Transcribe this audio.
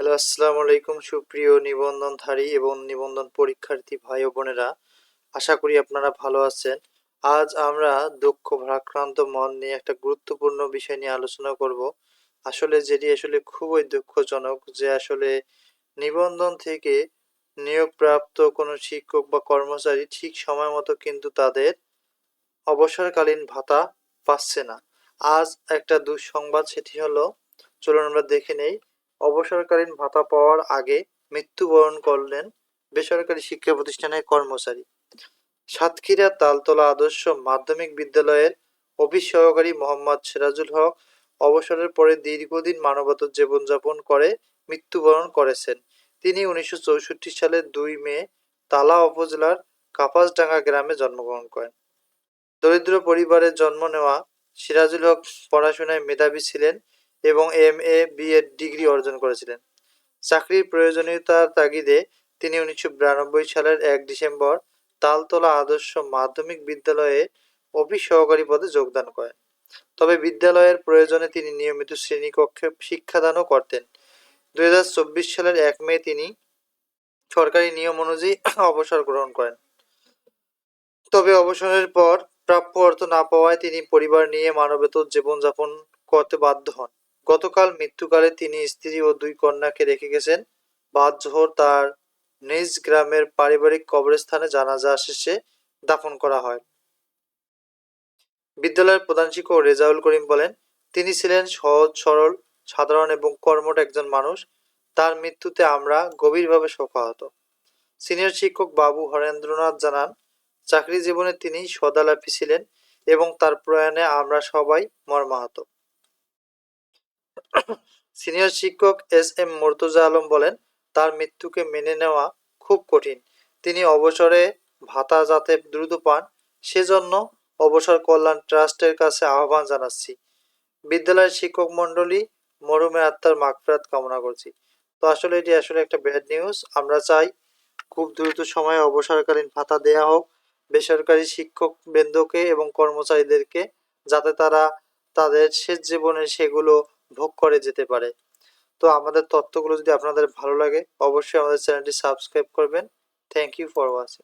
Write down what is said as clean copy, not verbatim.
Hello, আসসালামু আলাইকুম সুপ্রিয় নিবন্ধনধারী এবং নিবন্ধন পরীক্ষার্থী ভাই ও বোনেরা। আশা করি আপনারা ভালো আছেন। আজ আমরা দক্ষ ভারাক্রান্ত মন নিয়ে একটা গুরুত্বপূর্ণ বিষয় নিয়ে আলোচনা করব। যেটি খুবই দুঃখজনক যে নিবন্ধন থেকে নিয়োগপ্রাপ্ত কোনো শিক্ষক বা কর্মচারী ঠিক সময় মতো কিন্তু তাদের অবসরকালীন ভাতা পাচ্ছে না। আজ একটা দুঃসংবাদ, সেটি হলো, চলুন আমরা দেখে নেই। অবসরকালীন ভাতা পাওয়ার আগে মৃত্যুবরণ করলেন বেসরকারি শিক্ষা প্রতিষ্ঠানের কর্মচারী। সাতক্ষীরা তালতলা আদর্শ মাধ্যমিক বিদ্যালয়ের অফিস সহকারী মোহাম্মদ সিরাজুল হক অবসরের পরে দীর্ঘদিন মানবতার জীবনযাপন করে মৃত্যুবরণ করেছেন। তিনি 1964 সালের 2 মে তালা উপজেলার কাপাসডাঙ্গা গ্রামে জন্মগ্রহণ করেন। দরিদ্র পরিবারে জন্ম নেওয়া সিরাজুল হক পড়াশোনায় মেধাবী ছিলেন এবং MA BEd ডিগ্রি অর্জন করেছিলেন। চাকরির প্রয়োজনীয়তার তাগিদে তিনি 1992 সালের 1 ডিসেম্বর তালতলা আদর্শ মাধ্যমিক বিদ্যালয়ে অফিস সহকারী পদে যোগদান করেন। তবে বিদ্যালয়ের প্রয়োজনে তিনি নিয়মিত শ্রেণীকক্ষে শিক্ষাদানও করতেন। 2024 সালের 1 মে তিনি সরকারি নিয়ম অনুযায়ী অবসর গ্রহণ করেন। তবে অবসরের পর প্রাপ্য অর্থ না পাওয়ায় তিনি পরিবার নিয়ে মানবেতর জীবনযাপন করতে বাধ্য হন। গতকাল মৃত্যুকালে তিনি স্ত্রী ও 2 কন্যাকে রেখে গেছেন। বাদ-জোহর তার নিজ গ্রামের পারিবারিক কবরস্থানে জানাজা শেষে দাফন করা হয়। বিদ্যালয়ের প্রধান শিক্ষক রেজাউল করিম বলেন, তিনি ছিলেন সহজ সরল, সাধারণ এবং কর্মঠ একজন মানুষ। তার মৃত্যুতে আমরা গভীরভাবে শোকাহত। সিনিয়র শিক্ষক বাবু হরেন্দ্রনাথ জানান, চাকরি জীবনে তিনি সদালাপী ছিলেন এবং তার প্রয়াণে আমরা সবাই মর্মাহত। সিনিয়র শিক্ষক SM মুর্তজা আলম বলেন, তার মৃত্যুকে মেনে নেওয়া খুব কঠিন। তিনি অবসরে ভাতা যাতে দ্রুত পান সেজন্য অবসর কল্যাণ ট্রাস্টের কাছে আহ্বান জানাচ্ছি। বিদ্যালয়ের শিক্ষক মণ্ডলী মরহুমের আত্মার মাগফিরাত কামনা করছি। তো এটি একটা ব্যাড নিউজ। আমরা চাই খুব দ্রুত সময়ে অবসরকালীন ভাতা দেয়া হোক বেসরকারি শিক্ষক বৃন্দকে এবং কর্মচারীদেরকে, যাতে তারা তাদের শেষ জীবনে সেগুলো ভোগ করে যেতে পারে। তো আমাদের তথ্যগুলো যদি আপনাদের ভালো লাগে অবশ্যই আমাদের চ্যানেলটি সাবস্ক্রাইব করবেন। Thank you for watching.